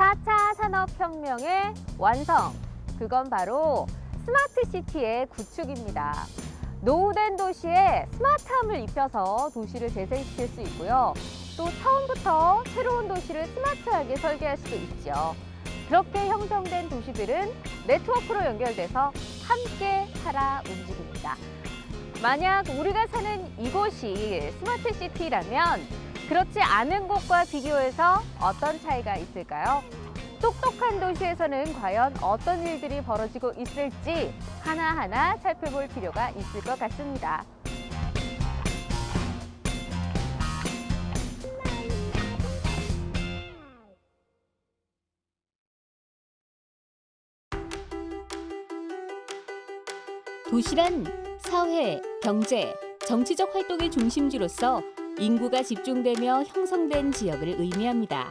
4차 산업혁명의 완성, 그건 바로 스마트시티의 구축입니다. 노후된 도시에 스마트함을 입혀서 도시를 재생시킬 수 있고요. 또 처음부터 새로운 도시를 스마트하게 설계할 수도 있죠. 그렇게 형성된 도시들은 네트워크로 연결돼서 함께 살아 움직입니다. 만약 우리가 사는 이곳이 스마트시티라면 그렇지 않은 곳과 비교해서 어떤 차이가 있을까요? 똑똑한 도시에서는 과연 어떤 일들이 벌어지고 있을지 하나하나 살펴볼 필요가 있을 것 같습니다. 도시란 사회, 경제, 정치적 활동의 중심지로서 인구가 집중되며 형성된 지역을 의미합니다.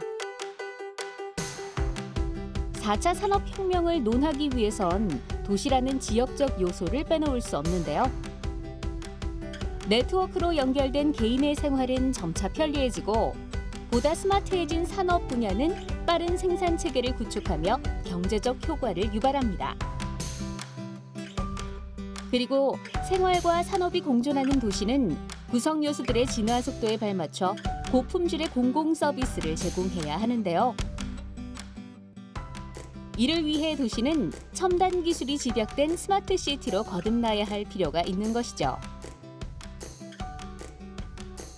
4차 산업혁명을 논하기 위해선 도시라는 지역적 요소를 빼놓을 수 없는데요. 네트워크로 연결된 개인의 생활은 점차 편리해지고 보다 스마트해진 산업 분야는 빠른 생산 체계를 구축하며 경제적 효과를 유발합니다. 그리고 생활과 산업이 공존하는 도시는 구성 요소들의 진화 속도에 발맞춰 고품질의 공공 서비스를 제공해야 하는데요. 이를 위해 도시는 첨단 기술이 집약된 스마트 시티로 거듭나야 할 필요가 있는 것이죠.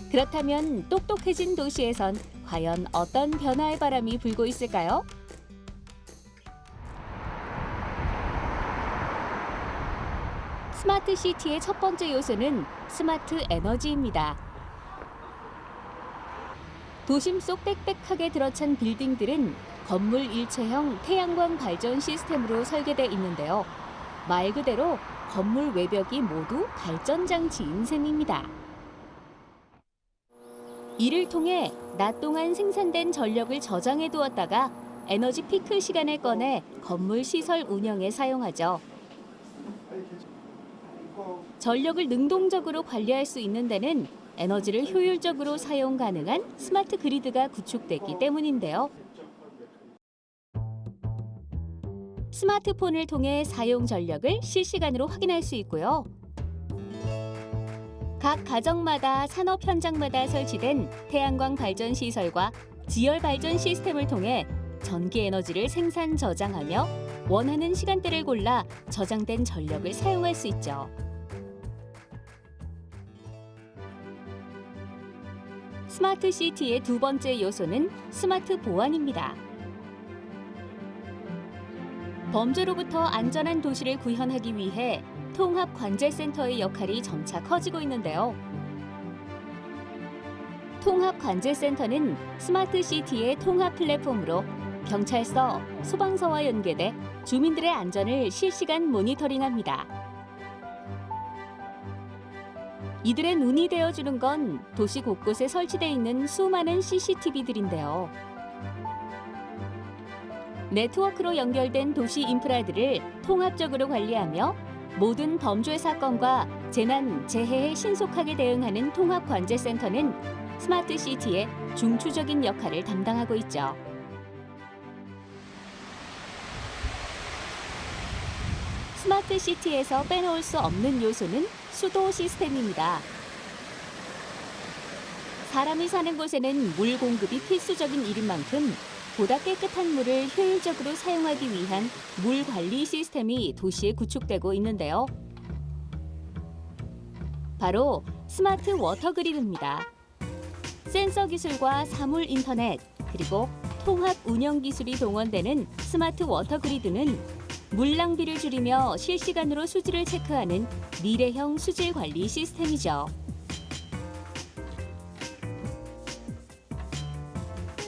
그렇다면 똑똑해진 도시에선 과연 어떤 변화의 바람이 불고 있을까요? 스마트 시티의 첫 번째 요소는 스마트 에너지입니다. 도심 속 빽빽하게 들어찬 빌딩들은 건물 일체형 태양광 발전 시스템으로 설계돼 있는데요. 말 그대로 건물 외벽이 모두 발전 장치인 셈입니다. 이를 통해 낮 동안 생산된 전력을 저장해 두었다가 에너지 피크 시간에 꺼내 건물 시설 운영에 사용하죠. 전력을 능동적으로 관리할 수 있는 데는 에너지를 효율적으로 사용 가능한 스마트 그리드가 구축됐기 때문인데요. 스마트폰을 통해 사용 전력을 실시간으로 확인할 수 있고요. 각 가정마다 산업 현장마다 설치된 태양광 발전 시설과 지열 발전 시스템을 통해 전기 에너지를 생산 저장하며 원하는 시간대를 골라 저장된 전력을 사용할 수 있죠. 스마트 시티의 두 번째 요소는 스마트 보안입니다. 범죄로부터 안전한 도시를 구현하기 위해 통합관제센터의 역할이 점차 커지고 있는데요. 통합관제센터는 스마트 시티의 통합 플랫폼으로 경찰서, 소방서와 연계돼 주민들의 안전을 실시간 모니터링합니다. 이들의 눈이 되어주는 건 도시 곳곳에 설치돼 있는 수많은 CCTV들인데요. 네트워크로 연결된 도시 인프라들을 통합적으로 관리하며 모든 범죄 사건과 재난, 재해에 신속하게 대응하는 통합관제센터는 스마트 시티의 중추적인 역할을 담당하고 있죠. 스마트 시티에서 빼놓을 수 없는 요소는 수도 시스템입니다. 사람이 사는 곳에는 물 공급이 필수적인 일인 만큼 보다 깨끗한 물을 효율적으로 사용하기 위한 물 관리 시스템이 도시에 구축되고 있는데요. 바로 스마트 워터 그리드입니다. 센서 기술과 사물 인터넷, 그리고 통합 운영 기술이 동원되는 스마트 워터 그리드는 물 낭비를 줄이며 실시간으로 수질을 체크하는 미래형 수질 관리 시스템이죠.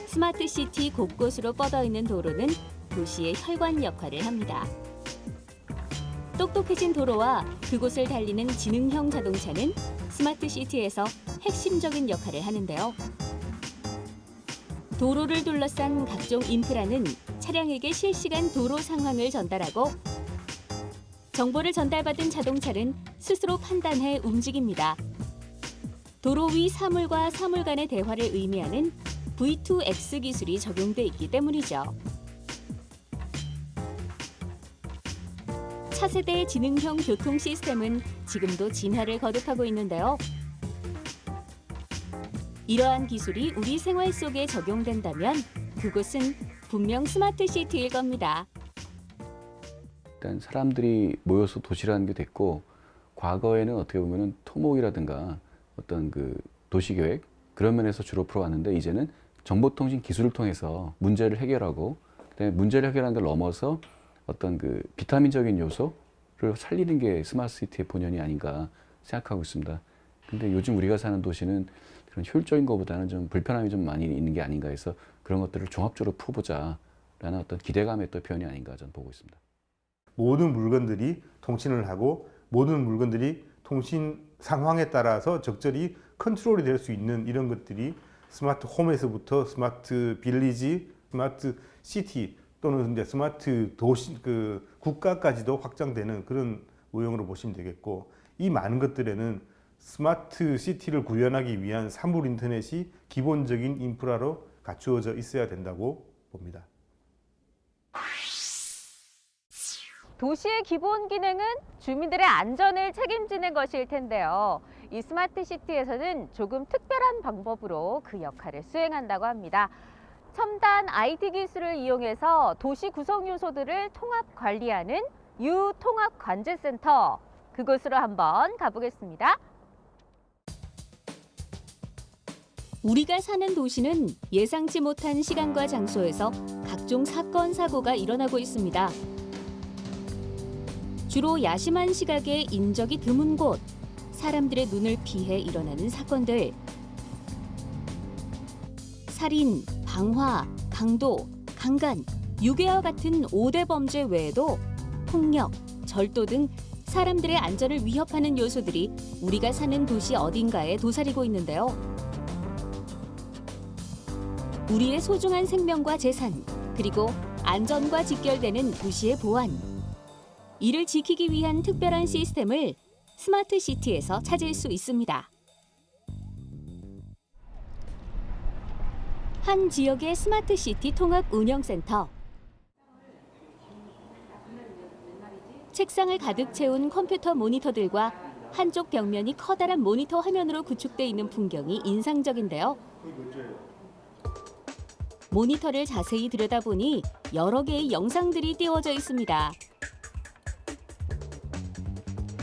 스마트 시티 곳곳으로 뻗어 있는 도로는 도시의 혈관 역할을 합니다. 똑똑해진 도로와 그곳을 달리는 지능형 자동차는 스마트 시티에서 핵심적인 역할을 하는데요. 도로를 둘러싼 각종 인프라는 차량에게 실시간 도로 상황을 전달하고 정보를 전달받은 자동차는 스스로 판단해 움직입니다. 도로 위 사물과 사물 간의 대화를 의미하는 V2X 기술이 적용돼 있기 때문이죠. 차세대 지능형 교통 시스템은 지금도 진화를 거듭하고 있는데요. 이러한 기술이 우리 생활 속에 적용된다면 그곳은 분명 스마트 시티일 겁니다. 일단 사람들이 모여서 도시라는 게 됐고, 과거에는 어떻게 보면은 토목이라든가 어떤 그 도시계획 그런 면에서 주로 풀어왔는데, 이제는 정보통신 기술을 통해서 문제를 해결하고, 그다음에 문제를 해결하는 걸 넘어서 어떤 그 비타민적인 요소를 살리는 게 스마트 시티의 본연이 아닌가 생각하고 있습니다. 근데 요즘 우리가 사는 도시는 그런 효율적인 것보다는 좀 불편함이 좀 많이 있는 게 아닌가 해서 그런 것들을 종합적으로 풀어보자라는 어떤 기대감의 또 표현이 아닌가 저는 보고 있습니다. 모든 물건들이 통신을 하고 모든 물건들이 통신 상황에 따라서 적절히 컨트롤이 될 수 있는 이런 것들이 스마트 홈에서부터 스마트 빌리지, 스마트 시티 또는 이제 스마트 도시 그 국가까지도 확장되는 그런 모형으로 보시면 되겠고, 이 많은 것들에는 스마트 시티를 구현하기 위한 사물 인터넷이 기본적인 인프라로 갖추어져 있어야 된다고 봅니다. 도시의 기본 기능은 주민들의 안전을 책임지는 것일 텐데요. 이 스마트 시티에서는 조금 특별한 방법으로 그 역할을 수행한다고 합니다. 첨단 IT 기술을 이용해서 도시 구성 요소들을 통합 관리하는 유통합관제센터, 그곳으로 한번 가보겠습니다. 우리가 사는 도시는 예상치 못한 시간과 장소에서 각종 사건, 사고가 일어나고 있습니다. 주로 야심한 시각에 인적이 드문 곳, 사람들의 눈을 피해 일어나는 사건들. 살인, 방화, 강도, 강간, 유괴와 같은 5대 범죄 외에도 폭력, 절도 등 사람들의 안전을 위협하는 요소들이 우리가 사는 도시 어딘가에 도사리고 있는데요. 우리의 소중한 생명과 재산, 그리고 안전과 직결되는 도시의 보안. 이를 지키기 위한 특별한 시스템을 스마트 시티에서 찾을 수 있습니다. 한 지역의 스마트 시티 통합 운영센터. 책상을 가득 채운 컴퓨터 모니터들과 한쪽 벽면이 커다란 모니터 화면으로 구축돼 있는 풍경이 인상적인데요. 모니터를 자세히 들여다보니 여러 개의 영상들이 띄워져 있습니다.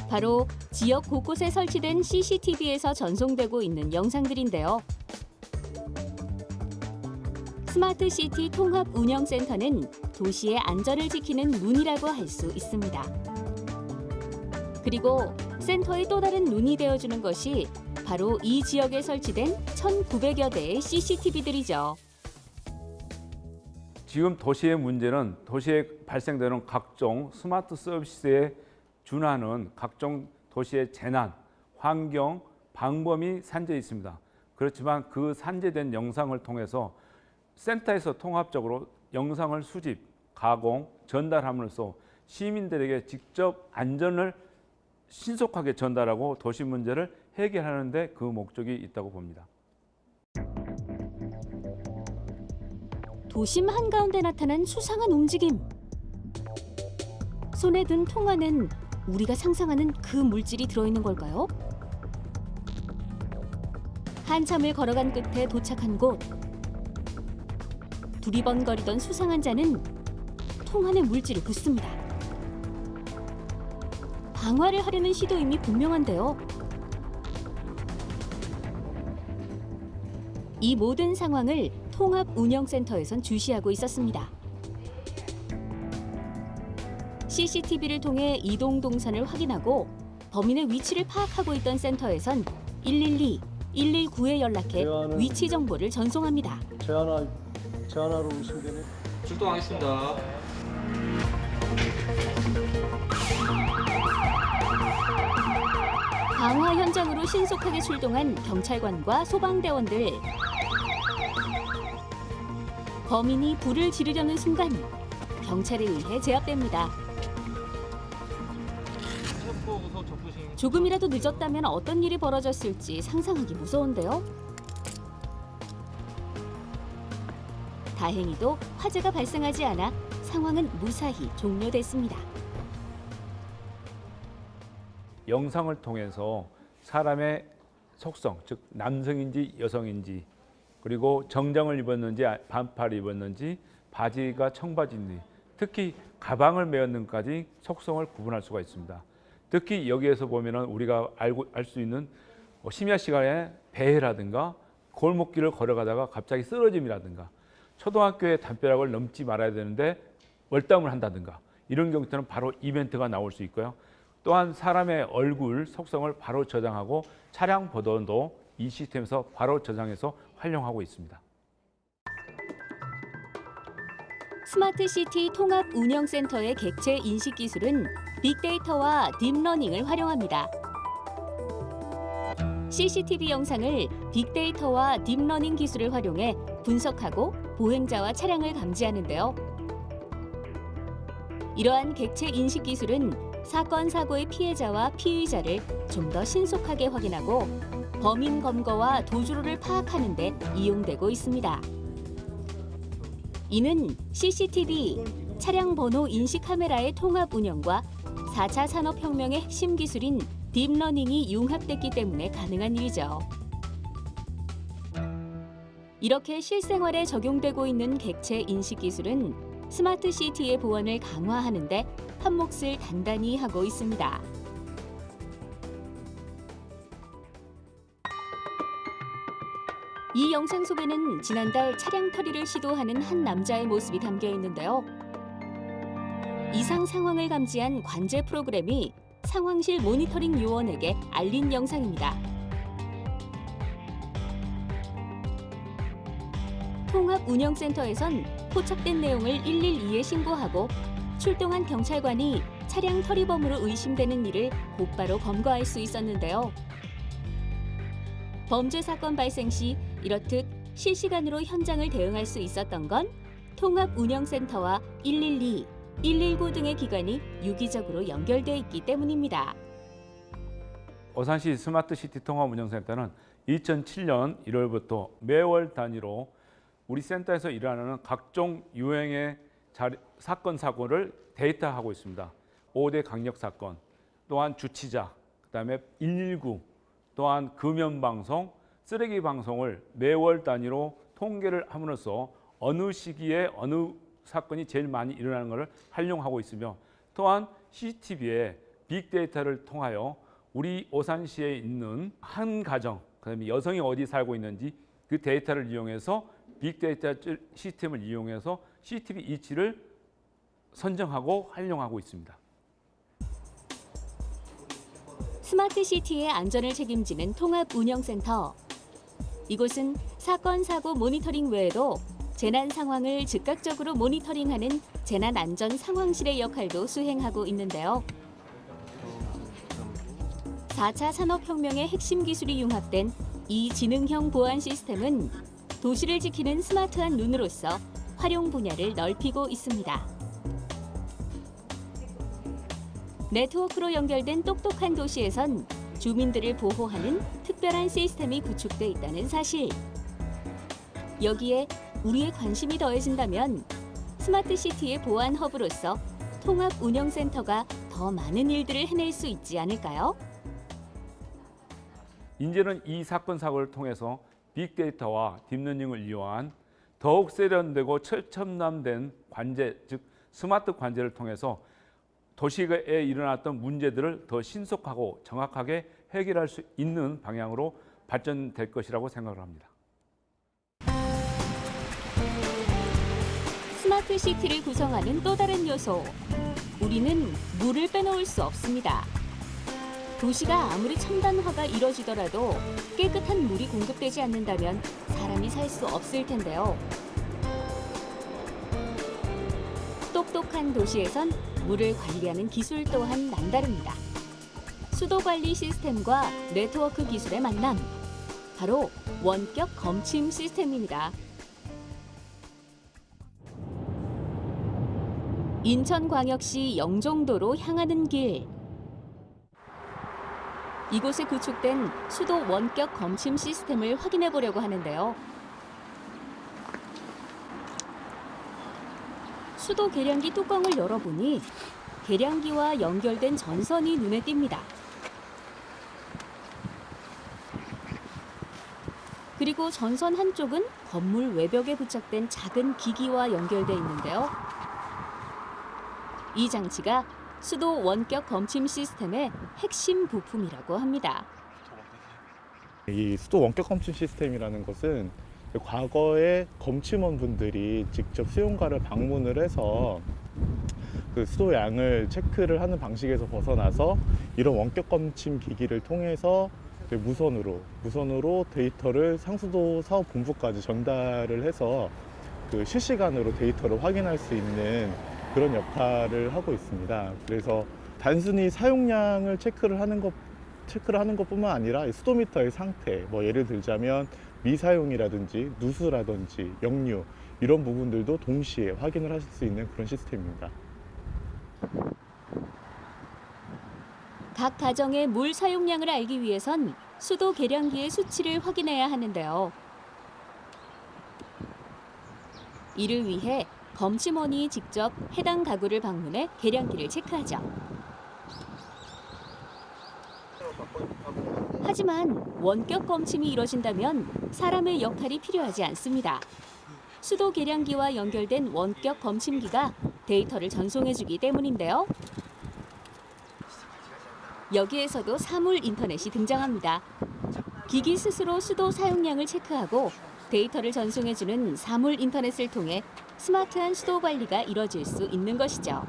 바로 지역 곳곳에 설치된 CCTV에서 전송되고 있는 영상들인데요. 스마트 시티 통합 운영센터는 도시의 안전을 지키는 문이라고 할 수 있습니다. 그리고 센터의 또 다른 눈이 되어주는 것이 바로 이 지역에 설치된 1,900여 대의 CCTV들이죠. 지금 도시의 문제는 도시에 발생되는 각종 스마트 서비스에 준하는 각종 도시의 재난, 환경, 방범이 산재해 있습니다. 그렇지만 그 산재된 영상을 통해서 센터에서 통합적으로 영상을 수집, 가공, 전달함으로써 시민들에게 직접 안전을 신속하게 전달하고 도시 문제를 해결하는 데 그 목적이 있다고 봅니다. 도심 한가운데 나타난 수상한 움직임. 손에 든 통안엔 우리가 상상하는 그 물질이 들어있는 걸까요? 한참을 걸어간 끝에 도착한 곳. 두리번거리던 수상한 자는 통안에 물질을 붓습니다. 방화를 하려는 시도임이 분명한데요. 이 모든 상황을 통합운영센터에선 주시하고 있었습니다. CCTV를 통해 이동 동선을 확인하고 범인의 위치를 파악하고 있던 센터에선 112, 119에 연락해 위치 정보를 전송합니다. 제안하러 오시면 되네. 출동하겠습니다. 방화 현장으로 신속하게 출동한 경찰관과 소방대원들. 범인이 불을 지르려는 순간 경찰에 의해 제압됩니다. 조금이라도 늦었다면 어떤 일이 벌어졌을지 상상하기 무서운데요. 다행히도 화재가 발생하지 않아 상황은 무사히 종료됐습니다. 영상을 통해서 사람의 속성, 즉 남성인지 여성인지, 그리고 정장을 입었는지 반팔을 입었는지, 바지가 청바지인지, 특히 가방을 메었는지까지 속성을 구분할 수가 있습니다. 특히 여기에서 보면은 우리가 알 수 있는 심야 시간에 배회라든가 골목길을 걸어가다가 갑자기 쓰러짐이라든가, 초등학교의 담벼락을 넘지 말아야 되는데 월담을 한다든가, 이런 경우 때는 바로 이벤트가 나올 수 있고요. 또한 사람의 얼굴 속성을 바로 저장하고 차량 번호도 이 시스템에서 바로 저장해서 활용하고 있습니다. 스마트시티 통합운영센터의 객체 인식 기술은 빅데이터와 딥러닝을 활용합니다. CCTV 영상을 빅데이터와 딥러닝 기술을 활용해 분석하고 보행자와 차량을 감지하는데요. 이러한 객체 인식 기술은 사건 사고의 피해자와 피의자를 좀 더 신속하게 확인하고 범인 검거와 도주로를 파악하는 데 이용되고 있습니다. 이는 CCTV, 차량 번호 인식 카메라의 통합 운영과 4차 산업혁명의 핵심 기술인 딥러닝이 융합됐기 때문에 가능한 일이죠. 이렇게 실생활에 적용되고 있는 객체 인식 기술은 스마트 시티의 보안을 강화하는 데 한 몫을 단단히 하고 있습니다. 이 영상 속에는 지난달 차량 털이를 시도하는 한 남자의 모습이 담겨 있는데요. 이상 상황을 감지한 관제 프로그램이 상황실 모니터링 요원에게 알린 영상입니다. 통합운영센터에선 포착된 내용을 112에 신고하고 출동한 경찰관이 차량 털이범으로 의심되는 일을 곧바로 검거할 수 있었는데요. 범죄 사건 발생 시 이렇듯 실시간으로 현장을 대응할 수 있었던 건 통합운영센터와 112, 119 등의 기관이 유기적으로 연결돼 있기 때문입니다. 오산시 스마트시티 통합운영센터는 2007년 1월부터 매월 단위로 우리 센터에서 일어나는 각종 유형의 사건 사고를 데이터하고 있습니다. 5대 강력 사건, 또한 주치자, 그다음에 119, 또한 금연방송, 쓰레기 방송을 매월 단위로 통계를 함으로써 어느 시기에 어느 사건이 제일 많이 일어나는 것을 활용하고 있으며, 또한 CCTV에 빅데이터를 통하여 우리 오산시에 있는 한 가정, 그다음에 여성이 어디 살고 있는지 그 데이터를 이용해서 빅데이터 시스템을 이용해서 CCTV 위치를 선정하고 활용하고 있습니다. 스마트시티의 안전을 책임지는 통합운영센터. 이곳은 사건 사고 모니터링 외에도 재난 상황을 즉각적으로 모니터링하는 재난안전 상황실의 역할도 수행하고 있는데요. 4차 산업혁명의 핵심 기술이 융합된 이 지능형 보안 시스템은 도시를 지키는 스마트한 눈으로서 활용 분야를 넓히고 있습니다. 네트워크로 연결된 똑똑한 도시에선 주민들을 보호하는 특별한 시스템이 구축돼 있다는 사실. 여기에 우리의 관심이 더해진다면 스마트시티의 보안 허브로서 통합운영센터가 더 많은 일들을 해낼 수 있지 않을까요? 이제는 이 사건 사고를 통해서 빅데이터와 딥러닝을 이용한 더욱 세련되고 최첨단된 관제, 즉 스마트 관제를 통해서 도시에 일어났던 문제들을 더 신속하고 정확하게 해결할 수 있는 방향으로 발전될 것이라고 생각을 합니다. 스마트 시티를 구성하는 또 다른 요소. 우리는 물을 빼놓을 수 없습니다. 도시가 아무리 첨단화가 이뤄지더라도 깨끗한 물이 공급되지 않는다면 사람이 살 수 없을 텐데요. 똑똑한 도시에선 물을 관리하는 기술 또한 남다릅니다. 수도 관리 시스템과 네트워크 기술의 만남. 바로 원격 검침 시스템입니다. 인천광역시 영종도로 향하는 길. 이곳에 구축된 수도 원격 검침 시스템을 확인해 보려고 하는데요. 수도 계량기 뚜껑을 열어보니 계량기와 연결된 전선이 눈에 띕니다. 그리고 전선 한쪽은 건물 외벽에 부착된 작은 기기와 연결돼 있는데요. 이 장치가 수도 원격 검침 시스템의 핵심 부품이라고 합니다. 이 수도 원격 검침 시스템이라는 것은 과거에 검침원 분들이 직접 수용가를 방문을 해서 그 수도 양을 체크를 하는 방식에서 벗어나서 이런 원격 검침 기기를 통해서 무선으로 데이터를 상수도 사업본부까지 전달을 해서 그 실시간으로 데이터를 확인할 수 있는 그런 역할을 하고 있습니다. 그래서 단순히 사용량을 체크를 하는 것뿐만 아니라 수도미터의 상태, 뭐 예를 들자면 미사용이라든지 누수라든지 역류 이런 부분들도 동시에 확인을 하실 수 있는 그런 시스템입니다. 각 가정의 물 사용량을 알기 위해선 수도 계량기의 수치를 확인해야 하는데요. 이를 위해 검침원이 직접 해당 가구를 방문해 계량기를 체크하죠. 하지만 원격 검침이 이뤄진다면 사람의 역할이 필요하지 않습니다. 수도 계량기와 연결된 원격 검침기가 데이터를 전송해주기 때문인데요. 여기에서도 사물 인터넷이 등장합니다. 기기 스스로 수도 사용량을 체크하고 데이터를 전송해주는 사물 인터넷을 통해 스마트한 수도 관리가 이뤄질 수 있는 것이죠.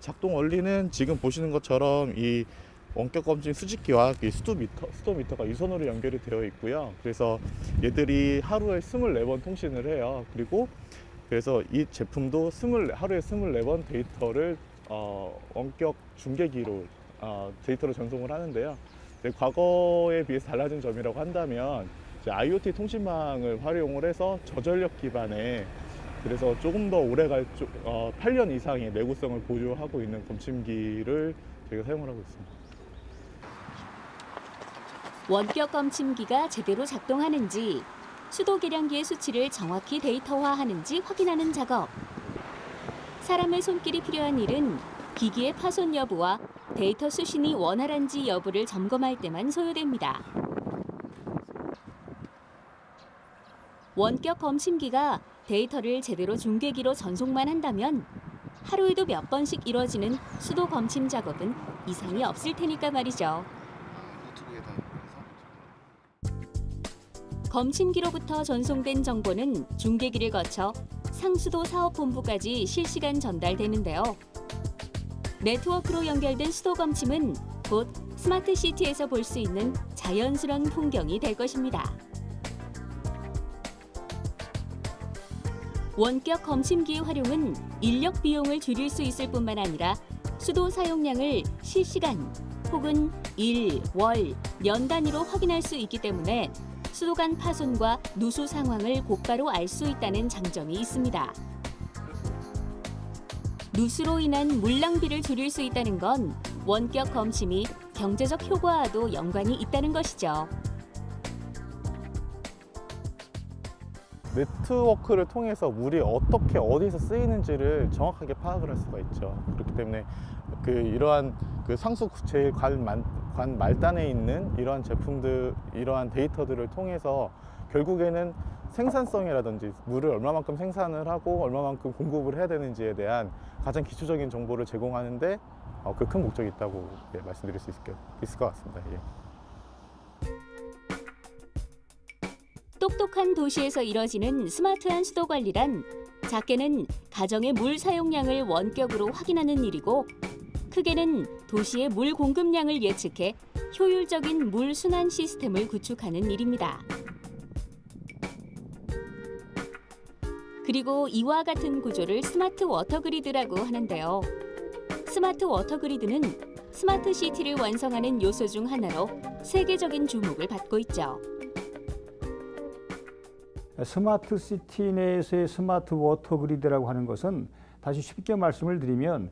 작동 원리는 지금 보시는 것처럼 이 원격 검침 수집기와 수도미터가 유선으로 연결이 되어 있고요. 그래서 얘들이 하루에 24번 통신을 해요. 그래서 이 제품도 하루에 24번 데이터를 원격 중계기로 데이터를 전송을 하는데요. 과거에 비해서 달라진 점이라고 한다면 이제 IoT 통신망을 활용을 해서 저전력 기반의 그래서 조금 더 오래갈 8년 이상의 내구성을 보유하고 있는 검침기를 저희가 사용을 하고 있습니다. 원격 검침기가 제대로 작동하는지 수도 계량기의 수치를 정확히 데이터화하는지 확인하는 작업. 사람의 손길이 필요한 일은 기기의 파손 여부와 데이터 수신이 원활한지 여부를 점검할 때만 소요됩니다. 원격 검침기가 데이터를 제대로 중계기로 전송만 한다면 하루에도 몇 번씩 이뤄지는 수도 검침 작업은 이상이 없을 테니까 말이죠. 검침기로부터 전송된 정보는 중계기를 거쳐 상수도 사업본부까지 실시간 전달되는데요. 네트워크로 연결된 수도 검침은 곧 스마트시티에서 볼 수 있는 자연스러운 풍경이 될 것입니다. 원격 검침기의 활용은 인력 비용을 줄일 수 있을 뿐만 아니라 수도 사용량을 실시간 혹은 일, 월, 년 단위로 확인할 수 있기 때문에 수도 간 파손과 누수 상황을 곧바로 알 수 있다는 장점이 있습니다. 누수로 인한 물 낭비를 줄일 수 있다는 건 원격 검침이 경제적 효과와도 연관이 있다는 것이죠. 네트워크를 통해서 물이 어떻게 어디서 쓰이는지를 정확하게 파악을 할 수가 있죠. 그렇기 때문에 이러한 상수 제일 관 말단에 있는 이러한 제품들, 이러한 데이터들을 통해서 결국에는 생산성이라든지 물을 얼마만큼 생산을 하고 얼마만큼 공급을 해야 되는지에 대한 가장 기초적인 정보를 제공하는데 그 큰 목적이 있다고 말씀드릴 수 있을 것 같습니다. 예. 똑똑한 도시에서 이뤄지는 스마트한 수도 관리란 작게는 가정의 물 사용량을 원격으로 확인하는 일이고 크게는 도시의 물 공급량을 예측해 효율적인 물 순환 시스템을 구축하는 일입니다. 그리고 이와 같은 구조를 스마트 워터그리드라고 하는데요. 스마트 워터그리드는 스마트 시티를 완성하는 요소 중 하나로 세계적인 주목을 받고 있죠. 스마트 시티 내에서의 스마트 워터그리드라고 하는 것은 다시 쉽게 말씀을 드리면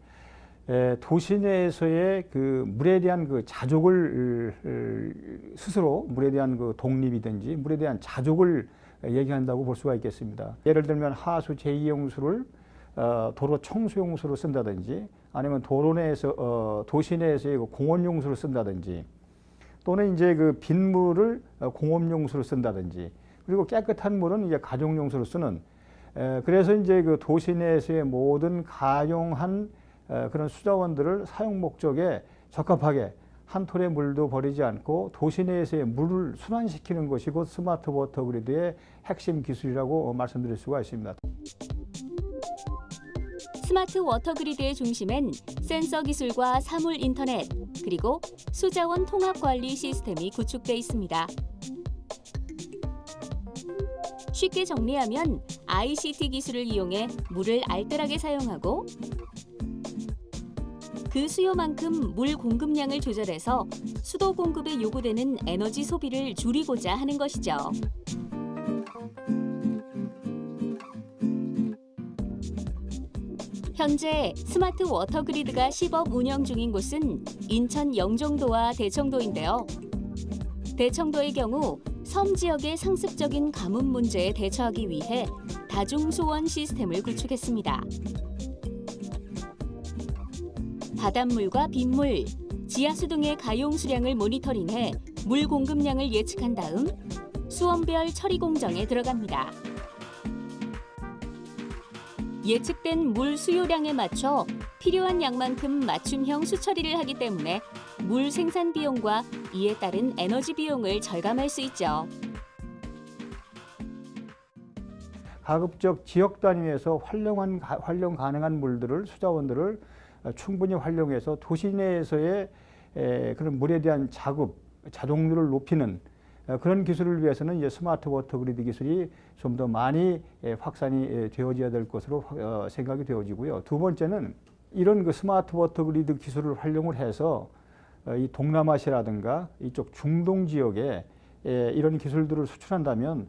도시 내에서의 그 물에 대한 그 자족을 스스로 물에 대한 그 독립이든지 물에 대한 자족을 얘기한다고 볼 수가 있겠습니다. 예를 들면 하수 제2용수를 도로 청소용수로 쓴다든지 아니면 도로 내에서 도시 내에서의 공원용수를 쓴다든지 또는 이제 그 빗물을 공업용수로 쓴다든지, 그리고 깨끗한 물은 이제 가정용수로 쓰는, 그래서 이제 그 도시 내에서의 모든 가용한 그런 수자원들을 사용 목적에 적합하게 한 톨의 물도 버리지 않고 도시 내에서의 물을 순환시키는 것이 곧 스마트 워터 그리드의 핵심 기술이라고 말씀드릴 수가 있습니다. 스마트 워터 그리드의 중심엔 센서 기술과 사물 인터넷, 그리고 수자원 통합 관리 시스템이 구축돼 있습니다. 쉽게 정리하면 ICT 기술을 이용해 물을 알뜰하게 사용하고 그 수요만큼 물 공급량을 조절해서 수도 공급에 요구되는 에너지 소비를 줄이고자 하는 것이죠. 현재 스마트 워터 그리드가 시범 운영 중인 곳은 인천 영종도와 대청도인데요. 대청도의 경우 섬 지역의 상습적인 가뭄 문제에 대처하기 위해 다중소원 시스템을 구축했습니다. 바닷물과 빗물, 지하수 등의 가용 수량을 모니터링해 물 공급량을 예측한 다음 수원별 처리 공정에 들어갑니다. 예측된 물 수요량에 맞춰 필요한 양만큼 맞춤형 수처리를 하기 때문에 물 생산 비용과 이에 따른 에너지 비용을 절감할 수 있죠. 가급적 지역 단위에서 활용 가능한 물들을, 수자원들을 충분히 활용해서 도시 내에서의 그런 물에 대한 자동률을 높이는 그런 기술을 위해서는 이제 스마트 워터 그리드 기술이 좀 더 많이 확산이 되어져야 될 것으로 생각이 되어지고요. 두 번째는 이런 그 스마트 워터 그리드 기술을 활용을 해서 이 동남아시아라든가 이쪽 중동 지역에 이런 기술들을 수출한다면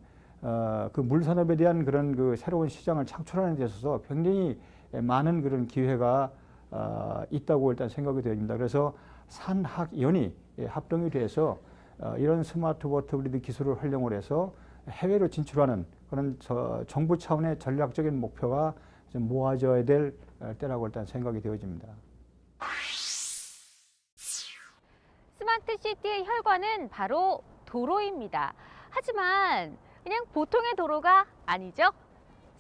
그 물산업에 대한 그런 그 새로운 시장을 창출하는 데 있어서 굉장히 많은 그런 기회가 있다고 일단 생각이 되어집니다. 그래서 산학연이 합동이 돼서 이런 스마트 워터 그리드 기술을 활용을 해서 해외로 진출하는 그런 정부 차원의 전략적인 목표가 좀 모아져야 될 때라고 일단 생각이 되어집니다. 스마트 시티의 혈관은 바로 도로입니다. 하지만 그냥 보통의 도로가 아니죠.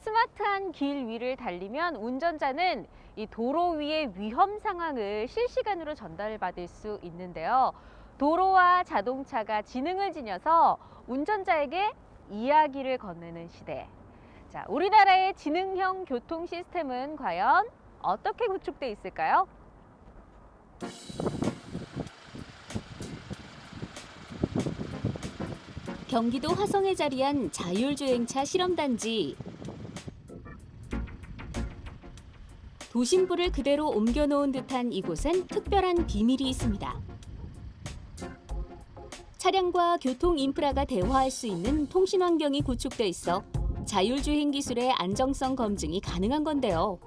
스마트한 길 위를 달리면 운전자는 이 도로 위의 위험 상황을 실시간으로 전달받을 수 있는데요. 도로와 자동차가 지능을 지녀서 운전자에게 이야기를 건네는 시대. 자, 우리나라의 지능형 교통 시스템은 과연 어떻게 구축돼 있을까요? 경기도 화성에 자리한 자율주행차 실험단지. 도심부를 그대로 옮겨놓은 듯한 이곳엔 특별한 비밀이 있습니다. 차량과 교통 인프라가 대화할 수 있는 통신 환경이 구축돼 있어 자율주행 기술의 안정성 검증이 가능한 건데요.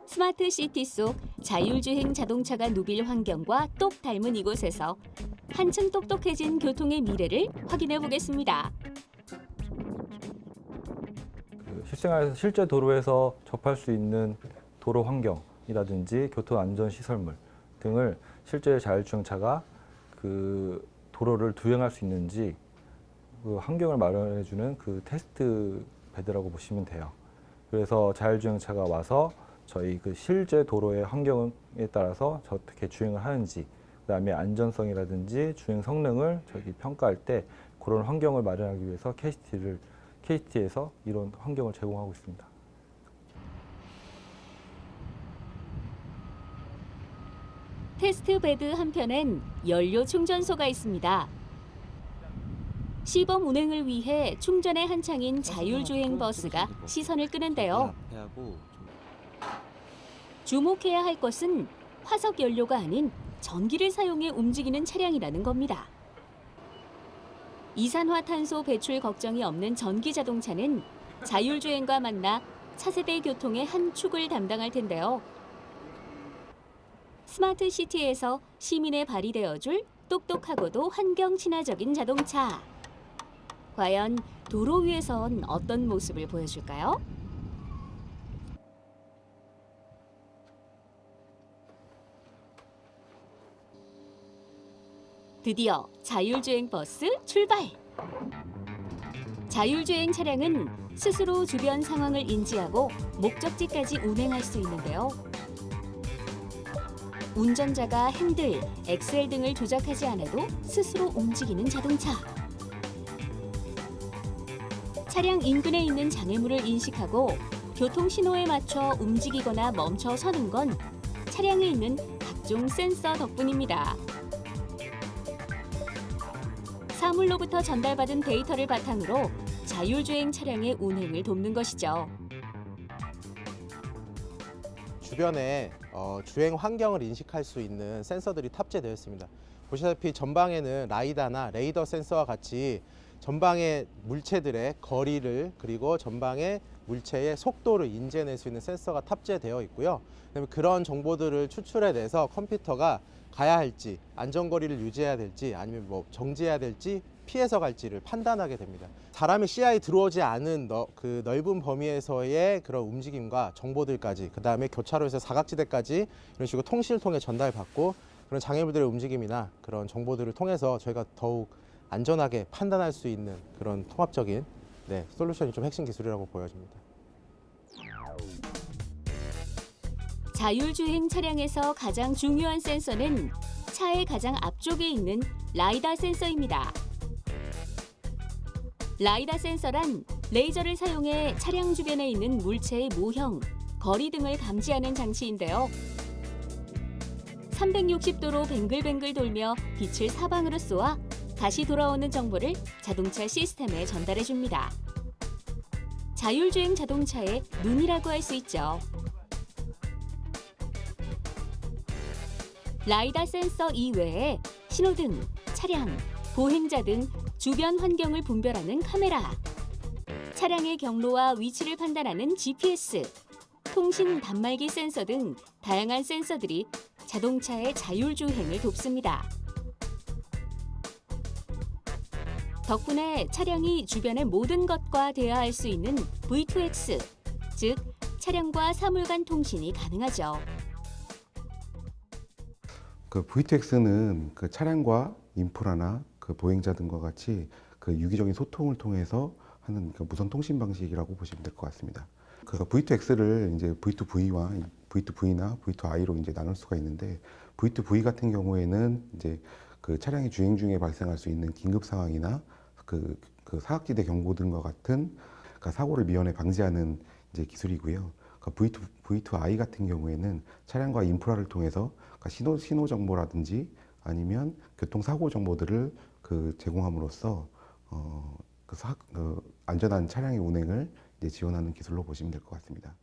스마트 시티 속 자율주행 자동차가 누빌 환경과 똑 닮은 이곳에서 한층 똑똑해진 교통의 미래를 확인해 보겠습니다. 실생활에서 실제 도로에서 접할 수 있는 도로 환경이라든지 교통 안전 시설물 등을 실제 자율주행차가 그 도로를 주행할 수 있는지 그 환경을 마련해주는 그 테스트 베드라고 보시면 돼요. 그래서 자율주행차가 와서 저희 그 실제 도로의 환경에 따라서 어떻게 주행을 하는지, 그다음에 안전성이라든지 주행 성능을 저희 평가할 때 그런 환경을 마련하기 위해서 KT에서 이런 환경을 제공하고 있습니다. 테스트 베드 한편엔 연료 충전소가 있습니다. 시범 운행을 위해 충전에 한창인 자율주행 버스가 시선을 끄는데요. 주목해야 할 것은 화석 연료가 아닌 전기를 사용해 움직이는 차량이라는 겁니다. 이산화탄소 배출 걱정이 없는 전기 자동차는 자율주행과 만나 차세대 교통의 한 축을 담당할 텐데요. 스마트 시티에서 시민에 발휘되어줄 똑똑하고도 환경 친화적인 자동차. 과연 도로 위에선 어떤 모습을 보여줄까요? 드디어 자율주행 버스 출발! 자율주행 차량은 스스로 주변 상황을 인지하고 목적지까지 운행할 수 있는데요. 운전자가 핸들, 엑셀 등을 조작하지 않아도 스스로 움직이는 자동차. 차량 인근에 있는 장애물을 인식하고 교통 신호에 맞춰 움직이거나 멈춰 서는 건 차량에 있는 각종 센서 덕분입니다. 사물로부터 전달받은 데이터를 바탕으로 자율주행 차량의 운행을 돕는 것이죠. 주변에 주행 환경을 인식할 수 있는 센서들이 탑재되어 있습니다. 보시다시피 전방에는 라이다나 레이더 센서와 같이 전방의 물체들의 거리를 그리고 전방의 물체의 속도를 인지해낼 수 있는 센서가 탑재되어 있고요. 그다음에 그런 정보들을 추출해내서 컴퓨터가 가야 할지, 안전거리를 유지해야 될지, 아니면 뭐 정지해야 될지, 피해서 갈지를 판단하게 됩니다. 사람의 시야에 들어오지 않은 그 넓은 범위에서의 그런 움직임과 정보들까지, 그 다음에 교차로에서 사각지대까지 이런 식으로 통신을 통해 전달받고 그런 장애물들의 움직임이나 그런 정보들을 통해서 저희가 더욱 안전하게 판단할 수 있는 그런 통합적인 솔루션이 좀 핵심 기술이라고 보여집니다. 자율주행 차량에서 가장 중요한 센서는 차의 가장 앞쪽에 있는 라이다 센서입니다. 라이다 센서란 레이저를 사용해 차량 주변에 있는 물체의 모형, 거리 등을 감지하는 장치인데요. 360도로 뱅글뱅글 돌며 빛을 사방으로 쏘아 다시 돌아오는 정보를 자동차 시스템에 전달해 줍니다. 자율주행 자동차의 눈이라고 할 수 있죠. 라이다 센서 이외에 신호등, 차량, 보행자 등 주변 환경을 분별하는 카메라, 차량의 경로와 위치를 판단하는 GPS, 통신 단말기 센서 등 다양한 센서들이 자동차의 자율주행을 돕습니다. 덕분에 차량이 주변의 모든 것과 대화할 수 있는 V2X, 즉 차량과 사물 간 통신이 가능하죠. 그 V2X는 그 차량과 인프라나 그 보행자 등과 같이 그 유기적인 소통을 통해서 하는 그 무선 통신 방식이라고 보시면 될 것 같습니다. 그 V2X를 이제 V2V와 V2V나 V2I로 이제 나눌 수가 있는데, V2V 같은 경우에는 이제 그 차량이 주행 중에 발생할 수 있는 긴급 상황이나 그 사각지대 경보 등과 같은 그러니까 사고를 미연에 방지하는 이제 기술이고요. V2I 같은 경우에는 차량과 인프라를 통해서 그러니까 신호 정보라든지 아니면 교통 사고 정보들을 그 제공함으로써 안전한 차량의 운행을 이제 지원하는 기술로 보시면 될 것 같습니다.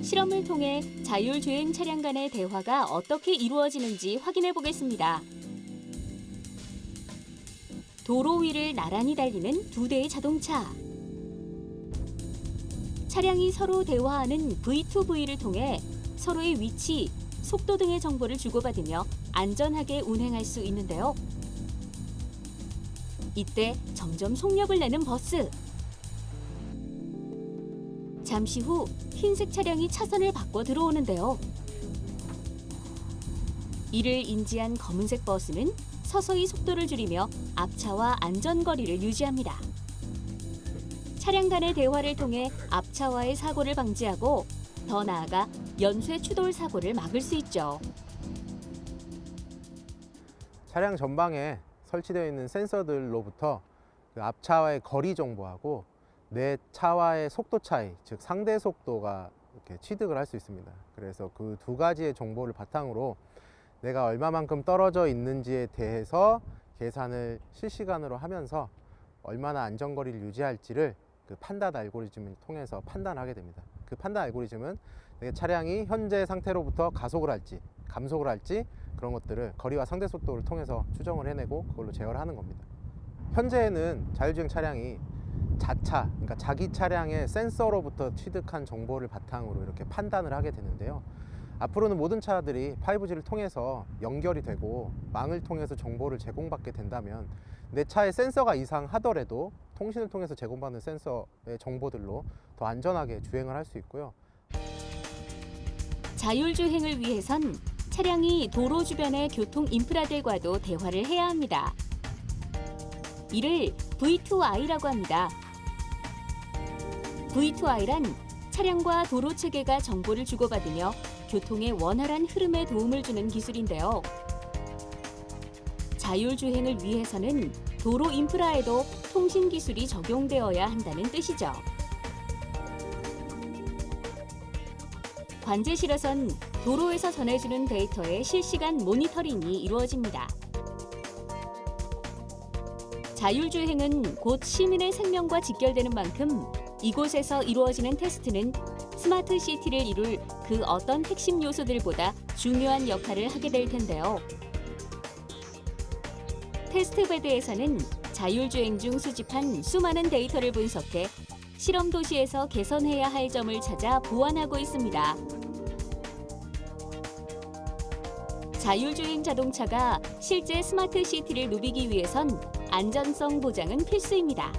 실험을 통해 자율주행 차량 간의 대화가 어떻게 이루어지는지 확인해 보겠습니다. 도로 위를 나란히 달리는 두 대의 자동차. 차량이 서로 대화하는 V2V를 통해 서로의 위치, 속도 등의 정보를 주고받으며 안전하게 운행할 수 있는데요. 이때 점점 속력을 내는 버스. 잠시 후 흰색 차량이 차선을 바꿔 들어오는데요. 이를 인지한 검은색 버스는 서서히 속도를 줄이며 앞차와 안전거리를 유지합니다. 차량 간의 대화를 통해 앞차와의 사고를 방지하고 더 나아가 연쇄 추돌 사고를 막을 수 있죠. 차량 전방에 설치되어 있는 센서들로부터 그 앞차와의 거리 정보하고 내 차와의 속도 차이, 즉 상대 속도가 이렇게 취득을 할 수 있습니다. 그래서 그 두 가지의 정보를 바탕으로 내가 얼마만큼 떨어져 있는지에 대해서 계산을 실시간으로 하면서 얼마나 안전거리를 유지할지를 그 판단 알고리즘을 통해서 판단하게 됩니다. 그 판단 알고리즘은 내 차량이 현재 상태로부터 가속을 할지 감속을 할지 그런 것들을 거리와 상대 속도를 통해서 추정을 해내고 그걸로 제어를 하는 겁니다. 현재는 자율주행 차량이 자차, 그러니까 자기 차량의 센서로부터 취득한 정보를 바탕으로 이렇게 판단을 하게 되는데요. 앞으로는 모든 차들이 5G를 통해서 연결이 되고 망을 통해서 정보를 제공받게 된다면 내 차에 센서가 이상하더라도 통신을 통해서 제공받는 센서의 정보들로 더 안전하게 주행을 할 수 있고요. 자율주행을 위해선 차량이 도로 주변의 교통 인프라들과도 대화를 해야 합니다. 이를 V2I라고 합니다. V2I란 차량과 도로 체계가 정보를 주고받으며 교통의 원활한 흐름에 도움을 주는 기술인데요. 자율주행을 위해서는 도로 인프라에도 통신 기술이 적용되어야 한다는 뜻이죠. 관제실에선 도로에서 전해주는 데이터의 실시간 모니터링이 이루어집니다. 자율주행은 곧 시민의 생명과 직결되는 만큼 이곳에서 이루어지는 테스트는 스마트 시티를 이룰 그 어떤 핵심 요소들보다 중요한 역할을 하게 될 텐데요. 테스트베드에서는 자율주행 중 수집한 수많은 데이터를 분석해 실험 도시에서 개선해야 할 점을 찾아 보완하고 있습니다. 자율주행 자동차가 실제 스마트 시티를 누비기 위해선 안전성 보장은 필수입니다.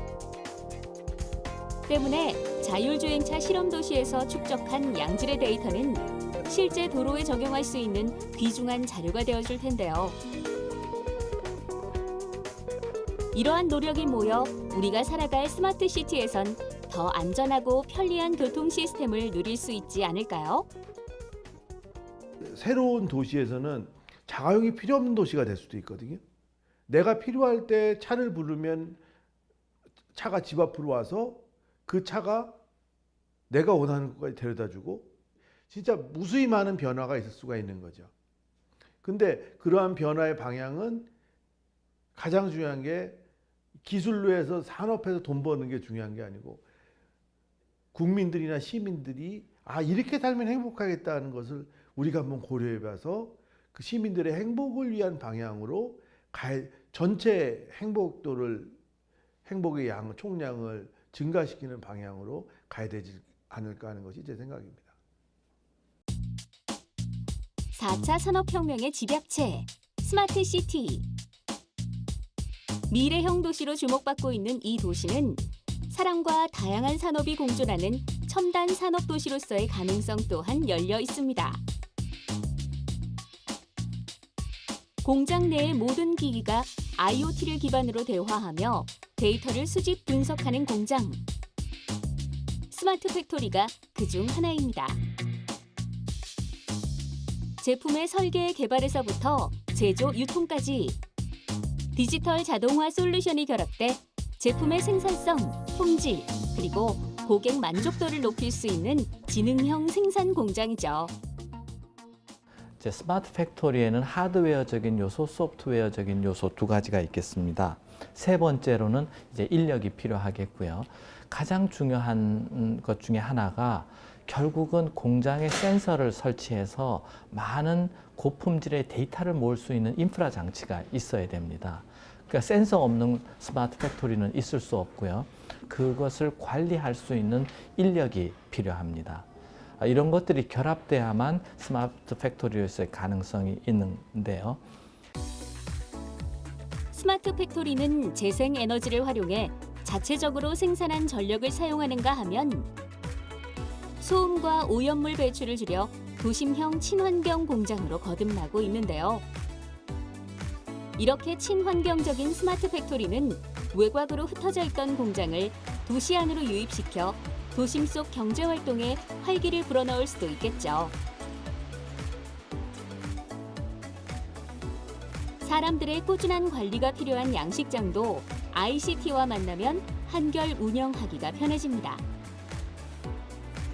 때문에 자율주행차 실험 도시에서 축적한 양질의 데이터는 실제 도로에 적용할 수 있는 귀중한 자료가 되어줄 텐데요. 이러한 노력이 모여 우리가 살아갈 스마트 시티에선 더 안전하고 편리한 교통 시스템을 누릴 수 있지 않을까요? 새로운 도시에서는 자가용이 필요 없는 도시가 될 수도 있거든요. 내가 필요할 때 차를 부르면 차가 집 앞으로 와서 그 차가 내가 원하는 곳까지 데려다주고 진짜 무수히 많은 변화가 있을 수가 있는 거죠. 근데 그러한 변화의 방향은 가장 중요한 게 기술로 해서 산업에서 돈 버는 게 중요한 게 아니고 국민들이나 시민들이 이렇게 살면 행복하겠다는 것을 우리가 한번 고려해 봐서 그 시민들의 행복을 위한 방향으로 전체 행복의 총량을 증가시키는 방향으로 가야 되지 않을까 하는 것이 제 생각입니다. 4차 산업혁명의 집약체, 스마트 시티. 미래형 도시로 주목받고 있는 이 도시는 사람과 다양한 산업이 공존하는 첨단 산업 도시로서의 가능성 또한 열려 있습니다. 공장 내의 모든 기기가 IoT를 기반으로 대화하며 데이터를 수집 분석하는 공장. 스마트 팩토리가 그중 하나입니다. 제품의 설계 개발에서부터 제조 유통까지 디지털 자동화 솔루션이 결합돼 제품의 생산성, 품질, 그리고 고객 만족도를 높일 수 있는 지능형 생산 공장이죠. 이제 스마트 팩토리에는 하드웨어적인 요소, 소프트웨어적인 요소 두 가지가 있겠습니다. 세 번째로는 이제 인력이 필요하겠고요. 가장 중요한 것 중에 하나가 결국은 공장에 센서를 설치해서 많은 고품질의 데이터를 모을 수 있는 인프라 장치가 있어야 됩니다. 그러니까 센서 없는 스마트 팩토리는 있을 수 없고요. 그것을 관리할 수 있는 인력이 필요합니다. 이런 것들이 결합돼야만 스마트 팩토리로서의 가능성이 있는데요. 스마트 팩토리는 재생 에너지를 활용해 자체적으로 생산한 전력을 사용하는가 하면 소음과 오염물 배출을 줄여 도심형 친환경 공장으로 거듭나고 있는데요. 이렇게 친환경적인 스마트 팩토리는 외곽으로 흩어져 있던 공장을 도시 안으로 유입시켜 도심 속 경제 활동에 활기를 불어넣을 수도 있겠죠. 사람들의 꾸준한 관리가 필요한 양식장도 ICT와 만나면 한결 운영하기가 편해집니다.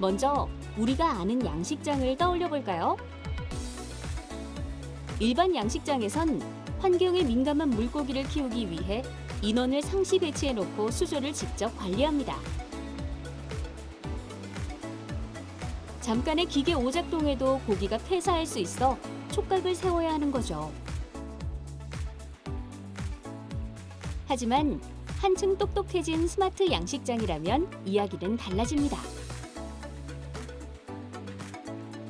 먼저 우리가 아는 양식장을 떠올려 볼까요? 일반 양식장에선 환경에 민감한 물고기를 키우기 위해 인원을 상시 배치해 놓고 수조를 직접 관리합니다. 잠깐의 기계 오작동에도 고기가 폐사할 수 있어 촉각을 세워야 하는 거죠. 하지만 한층 똑똑해진 스마트 양식장이라면 이야기는 달라집니다.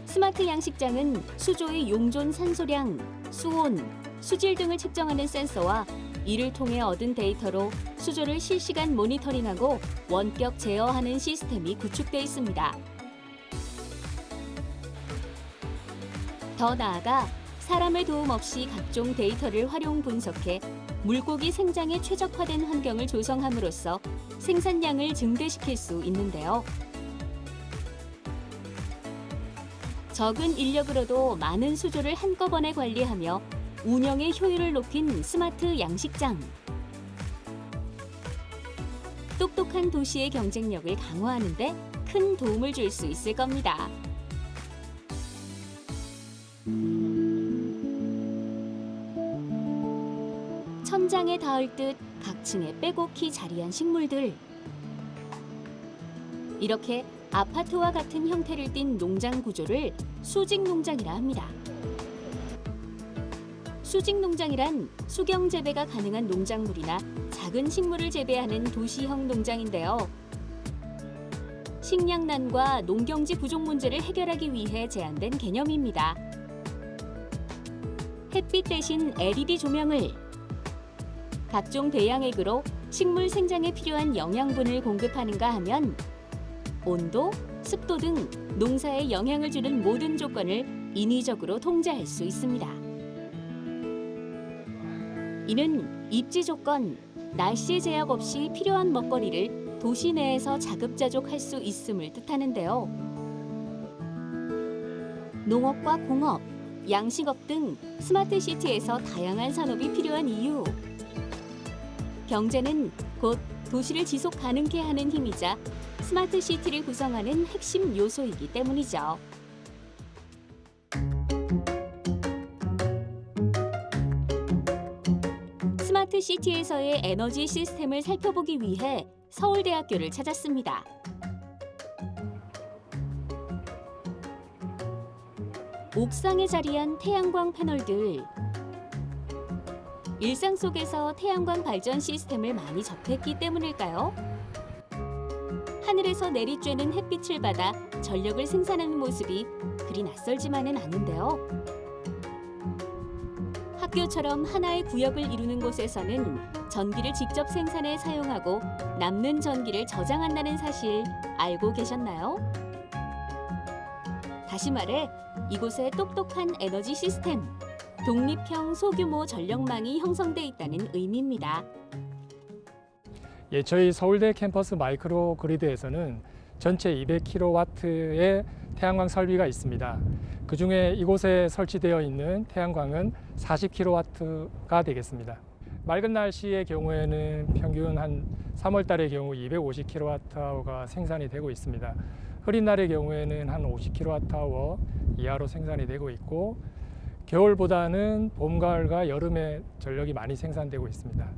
스마트 양식장은 수조의 용존 산소량, 수온, 수질 등을 측정하는 센서와 이를 통해 얻은 데이터로 수조를 실시간 모니터링하고 원격 제어하는 시스템이 구축돼 있습니다. 더 나아가 사람의 도움 없이 각종 데이터를 활용 분석해 물고기 생장에 최적화된 환경을 조성함으로써 생산량을 증대시킬 수 있는데요. 적은 인력으로도 많은 수조를 한꺼번에 관리하며 운영의 효율을 높인 스마트 양식장. 똑똑한 도시의 경쟁력을 강화하는 데 큰 도움을 줄 수 있을 겁니다. 천장에 닿을 듯 각층에 빼곡히 자리한 식물들. 이렇게 아파트와 같은 형태를 띤 농장 구조를 수직 농장이라 합니다. 수직 농장이란 수경 재배가 가능한 농작물이나 작은 식물을 재배하는 도시형 농장인데요. 식량난과 농경지 부족 문제를 해결하기 위해 제안된 개념입니다. 햇빛 대신 LED 조명을, 각종 배양액으로 식물 생장에 필요한 영양분을 공급하는가 하면 온도, 습도 등 농사에 영향을 주는 모든 조건을 인위적으로 통제할 수 있습니다. 이는 입지 조건, 날씨 제약 없이 필요한 먹거리를 도시 내에서 자급자족할 수 있음을 뜻하는데요. 농업과 공업, 양식업 등 스마트 시티에서 다양한 산업이 필요한 이유. 경제는 곧 도시를 지속 가능케 하는 힘이자 스마트 시티를 구성하는 핵심 요소이기 때문이죠. 스마트 시티에서의 에너지 시스템을 살펴보기 위해 서울대학교를 찾았습니다. 옥상에 자리한 태양광 패널들. 일상 속에서 태양광 발전 시스템을 많이 접했기 때문일까요? 하늘에서 내리쬐는 햇빛을 받아 전력을 생산하는 모습이 그리 낯설지만은 않은데요. 학교처럼 하나의 구역을 이루는 곳에서는 전기를 직접 생산해 사용하고 남는 전기를 저장한다는 사실 알고 계셨나요? 다시 말해 이곳에 똑똑한 에너지 시스템, 독립형 소규모 전력망이 형성돼 있다는 의미입니다. 예, 저희 서울대 캠퍼스 마이크로 그리드에서는 전체 200kW의 태양광 설비가 있습니다. 그중에 이곳에 설치되어 있는 태양광은 40kW가 되겠습니다. 맑은 날씨의 경우에는 평균 한 3월 달의 경우 250kWh가 생산이 되고 있습니다. 흐린 날의 경우에는 한 50kWh 이하로 생산이 되고 있고 겨울보다는 봄, 가을과 여름에 전력이 많이 생산되고 있습니다.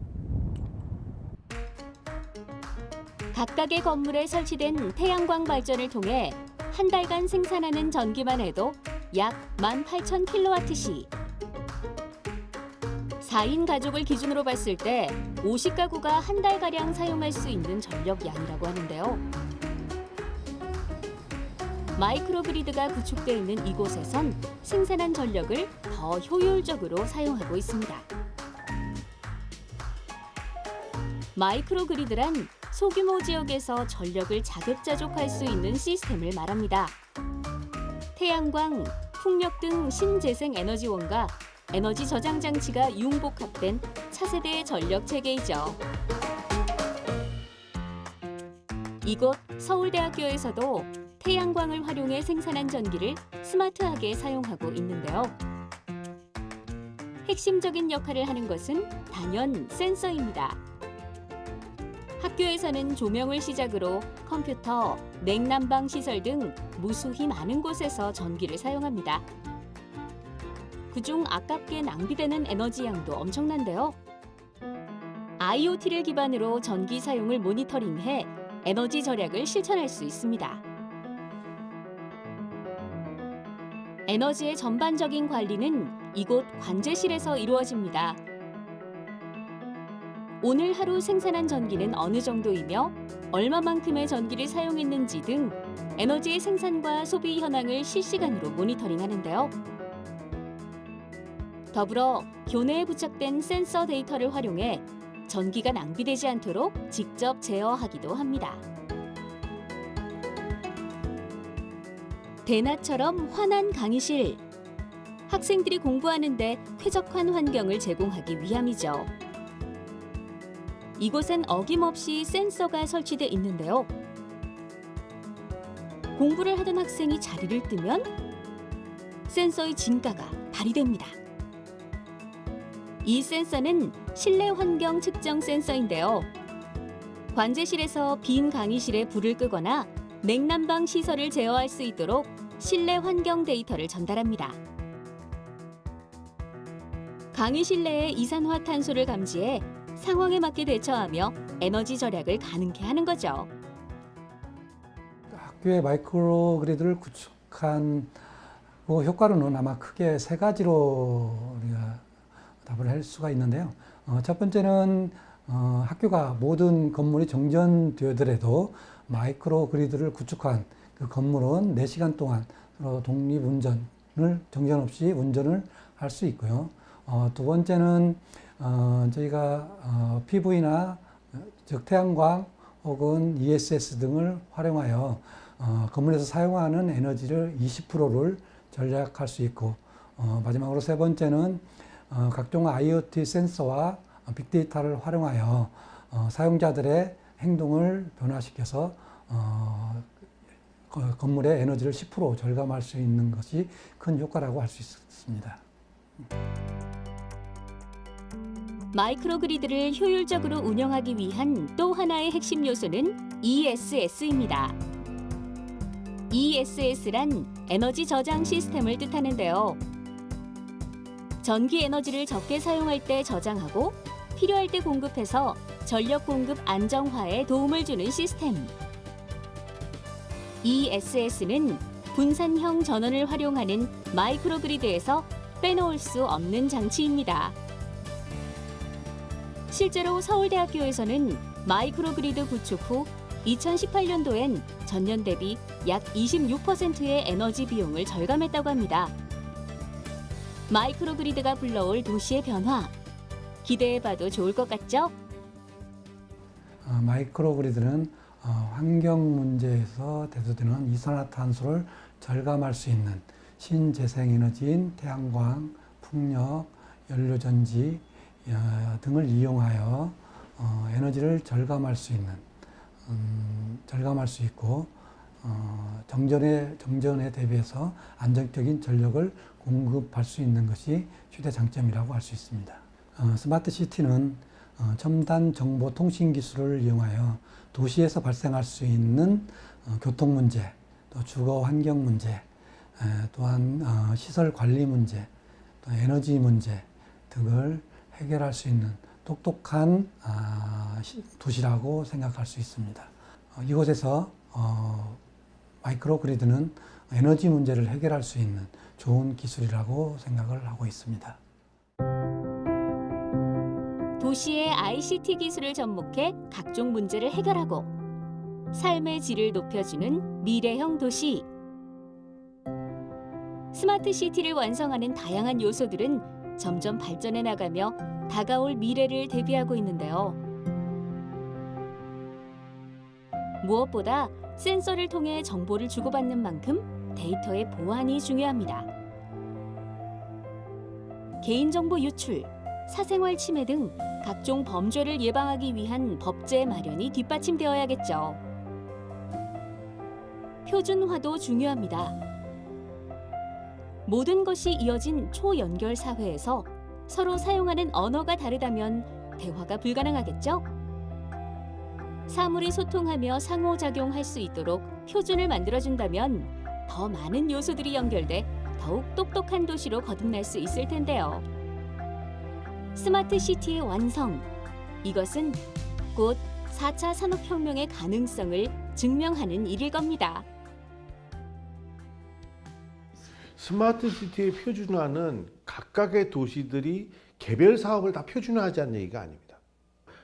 각각의 건물에 설치된 태양광 발전을 통해 한 달간 생산하는 전기만 해도 약 18,000kWh. 4인 가족을 기준으로 봤을 때 50가구가 한 달가량 사용할 수 있는 전력 양이라고 하는데요. 마이크로그리드가 구축되어 있는 이곳에선 생산한 전력을 더 효율적으로 사용하고 있습니다. 마이크로그리드란 소규모 지역에서 전력을 자급자족할 수 있는 시스템을 말합니다. 태양광, 풍력 등 신재생 에너지원과 에너지 저장 장치가 융복합된 차세대의 전력 체계이죠. 이곳 서울대학교에서도 태양광을 활용해 생산한 전기를 스마트하게 사용하고 있는데요. 핵심적인 역할을 하는 것은 단연 센서입니다. 학교에서는 조명을 시작으로 컴퓨터, 냉난방 시설 등 무수히 많은 곳에서 전기를 사용합니다. 그중 아깝게 낭비되는 에너지 양도 엄청난데요. IoT를 기반으로 전기 사용을 모니터링해 에너지 절약을 실천할 수 있습니다. 에너지의 전반적인 관리는 이곳 관제실에서 이루어집니다. 오늘 하루 생산한 전기는 어느 정도이며 얼마만큼의 전기를 사용했는지 등 에너지의 생산과 소비 현황을 실시간으로 모니터링하는데요. 더불어 교내에 부착된 센서 데이터를 활용해 전기가 낭비되지 않도록 직접 제어하기도 합니다. 대낮처럼 환한 강의실. 학생들이 공부하는데 쾌적한 환경을 제공하기 위함이죠. 이곳엔 어김없이 센서가 설치돼 있는데요. 공부를 하던 학생이 자리를 뜨면 센서의 진가가 발휘됩니다. 이 센서는 실내 환경 측정 센서인데요. 관제실에서 빈 강의실에 불을 끄거나 냉난방 시설을 제어할 수 있도록 실내 환경 데이터를 전달합니다. 강의실 내의 이산화탄소를 감지해 상황에 맞게 대처하며 에너지 절약을 가능케 하는 거죠. 학교의 마이크로 그리드를 구축한 그 효과로는 아마 크게 세 가지로 우리가 답을 할 수가 있는데요. 첫 번째는 학교가 모든 건물이 정전되더라도 마이크로 그리드를 구축한 그 건물은 4시간 동안 서로 독립운전을 정전 없이 운전을 할 수 있고요. 두 번째는 저희가 PV나 즉 태양광 혹은 ESS 등을 활용하여 건물에서 사용하는 에너지를 20%를 절약할 수 있고, 마지막으로 세 번째는 각종 IoT 센서와 빅데이터를 활용하여 사용자들의 행동을 변화시켜서 건물의 에너지를 10% 절감할 수 있는 것이 큰 효과라고 할 수 있습니다. 마이크로 그리드를 효율적으로 운영하기 위한 또 하나의 핵심 요소는 ESS입니다. ESS란 에너지 저장 시스템을 뜻하는데요. 전기 에너지를 적게 사용할 때 저장하고 필요할 때 공급해서 전력 공급 안정화에 도움을 주는 시스템. ESS는 분산형 전원을 활용하는 마이크로 그리드에서 빼놓을 수 없는 장치입니다. 실제로 서울대학교에서는 마이크로 그리드 구축 후 2018년도엔 전년 대비 약 26%의 에너지 비용을 절감했다고 합니다. 마이크로 그리드가 불러올 도시의 변화, 기대해봐도 좋을 것 같죠? 마이크로 그리드는 환경 문제에서 대두되는 이산화탄소를 절감할 수 있는 신재생에너지인 태양광, 풍력, 연료전지 등을 이용하여 에너지를 절감할 수 있는 절감할 수 있고 정전에 대비해서 안정적인 전력을 공급할 수 있는 것이 최대 장점이라고 할 수 있습니다. 스마트 시티는 첨단 정보 통신 기술을 이용하여 도시에서 발생할 수 있는 교통 문제, 또 주거 환경 문제, 또한 시설 관리 문제, 또 에너지 문제 등을 해결할 수 있는 똑똑한 도시라고 생각할 수 있습니다. 이곳에서 마이크로 그리드는 에너지 문제를 해결할 수 있는 좋은 기술이라고 생각을 하고 있습니다. 도시의 ICT 기술을 접목해 각종 문제를 해결하고 삶의 질을 높여주는 미래형 도시. 스마트 시티를 완성하는 다양한 요소들은 점점 발전해 나가며 다가올 미래를 대비하고 있는데요. 무엇보다 센서를 통해 정보를 주고받는 만큼 데이터의 보안이 중요합니다. 개인정보 유출, 사생활 침해 등 각종 범죄를 예방하기 위한 법제 마련이 뒷받침되어야겠죠. 표준화도 중요합니다. 모든 것이 이어진 초연결 사회에서 서로 사용하는 언어가 다르다면 대화가 불가능하겠죠? 사물이 소통하며 상호작용할 수 있도록 표준을 만들어준다면 더 많은 요소들이 연결돼 더욱 똑똑한 도시로 거듭날 수 있을 텐데요. 스마트 시티의 완성, 이것은 곧 4차 산업혁명의 가능성을 증명하는 일일 겁니다. 스마트 시티의 표준화는 각각의 도시들이 개별 사업을 다 표준화하자는 얘기가 아닙니다.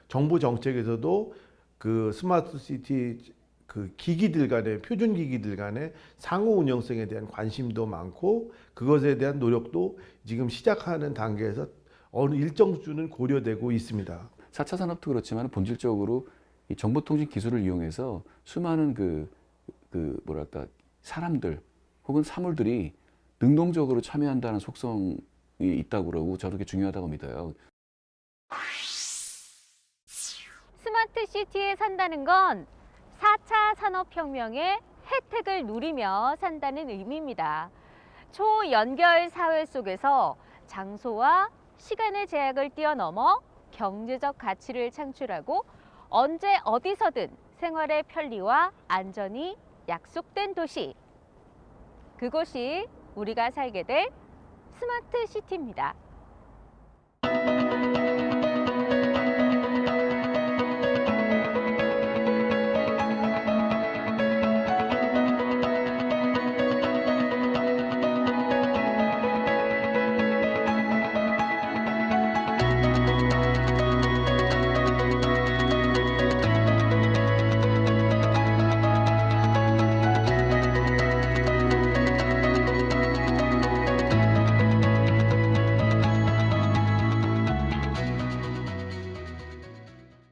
정부 정책에서도 그 스마트 시티 그 기기들 간의 표준 기기들 간의 상호 운영성에 대한 관심도 많고 그것에 대한 노력도 지금 시작하는 단계에서 어느 일정 수준은 고려되고 있습니다. 4차 산업도 그렇지만 본질적으로 이 정보통신 기술을 이용해서 수많은 뭐랄까 사람들 혹은 사물들이 능동적으로 참여한다는 속성이 있다고 그러고 저렇게 중요하다고 믿어요. 스마트 시티에 산다는 건 4차 산업혁명의 혜택을 누리며 산다는 의미입니다. 초연결 사회 속에서 장소와 시간의 제약을 뛰어넘어 경제적 가치를 창출하고 언제 어디서든 생활의 편리와 안전이 약속된 도시. 그곳이 우리가 살게 될 스마트 시티입니다.